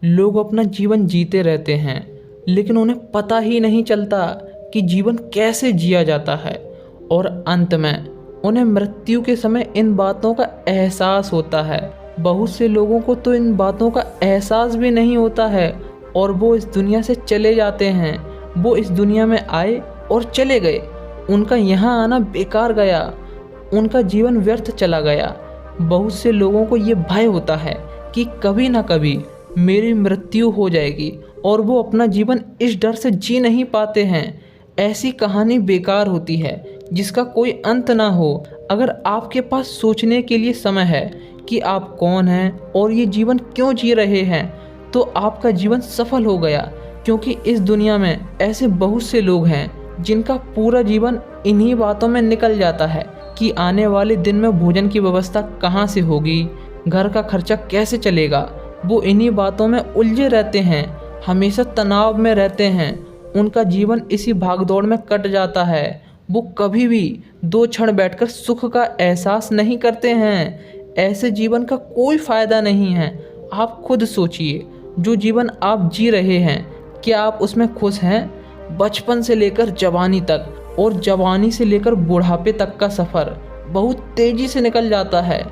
लोग अपना जीवन जीते रहते हैं, लेकिन उन्हें पता ही नहीं चलता कि जीवन कैसे जिया जाता है। और अंत में उन्हें मृत्यु के समय इन बातों का एहसास होता है। बहुत से लोगों को तो इन बातों का एहसास भी नहीं होता है और वो इस दुनिया से चले जाते हैं। वो इस दुनिया में आए और चले गए, उनका यहाँ आना बेकार गया, उनका जीवन व्यर्थ चला गया। बहुत से लोगों को ये भय होता है कि कभी ना कभी मेरी मृत्यु हो जाएगी और वो अपना जीवन इस डर से जी नहीं पाते हैं। ऐसी कहानी बेकार होती है जिसका कोई अंत ना हो। अगर आपके पास सोचने के लिए समय है कि आप कौन हैं और ये जीवन क्यों जी रहे हैं, तो आपका जीवन सफल हो गया। क्योंकि इस दुनिया में ऐसे बहुत से लोग हैं जिनका पूरा जीवन इन्हीं बातों में निकल जाता है कि आने वाले दिन में भोजन की व्यवस्था कहाँ से होगी, घर का खर्चा कैसे चलेगा। वो इन्हीं बातों में उलझे रहते हैं, हमेशा तनाव में रहते हैं। उनका जीवन इसी भागदौड़ में कट जाता है। वो कभी भी 2 क्षण बैठकर सुख का एहसास नहीं करते हैं। ऐसे जीवन का कोई फ़ायदा नहीं है। आप खुद सोचिए, जो जीवन आप जी रहे हैं, क्या आप उसमें खुश हैं? बचपन से लेकर जवानी तक और जवानी से लेकर बुढ़ापे तक का सफ़र बहुत तेज़ी से निकल जाता है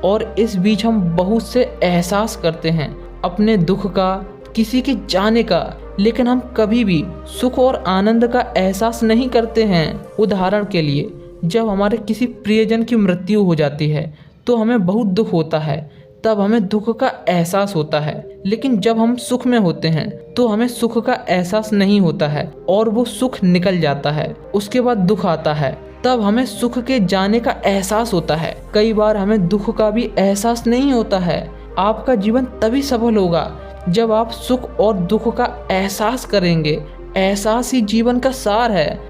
और इस बीच हम बहुत से एहसास करते हैं अपने दुख का, किसी के जाने का, लेकिन हम कभी भी सुख और आनंद का एहसास नहीं करते हैं। उदाहरण के लिए, जब हमारे किसी प्रियजन की मृत्यु हो जाती है तो हमें बहुत दुख होता है, तब हमें दुख का एहसास होता है। लेकिन जब हम सुख में होते हैं तो हमें सुख का एहसास नहीं होता है और वो सुख निकल जाता है। उसके बाद दुख आता है, तब हमें सुख के जाने का एहसास होता है। कई बार हमें दुख का भी एहसास नहीं होता है। आपका जीवन तभी सफल होगा जब आप सुख और दुख का एहसास करेंगे। एहसास ही जीवन का सार है।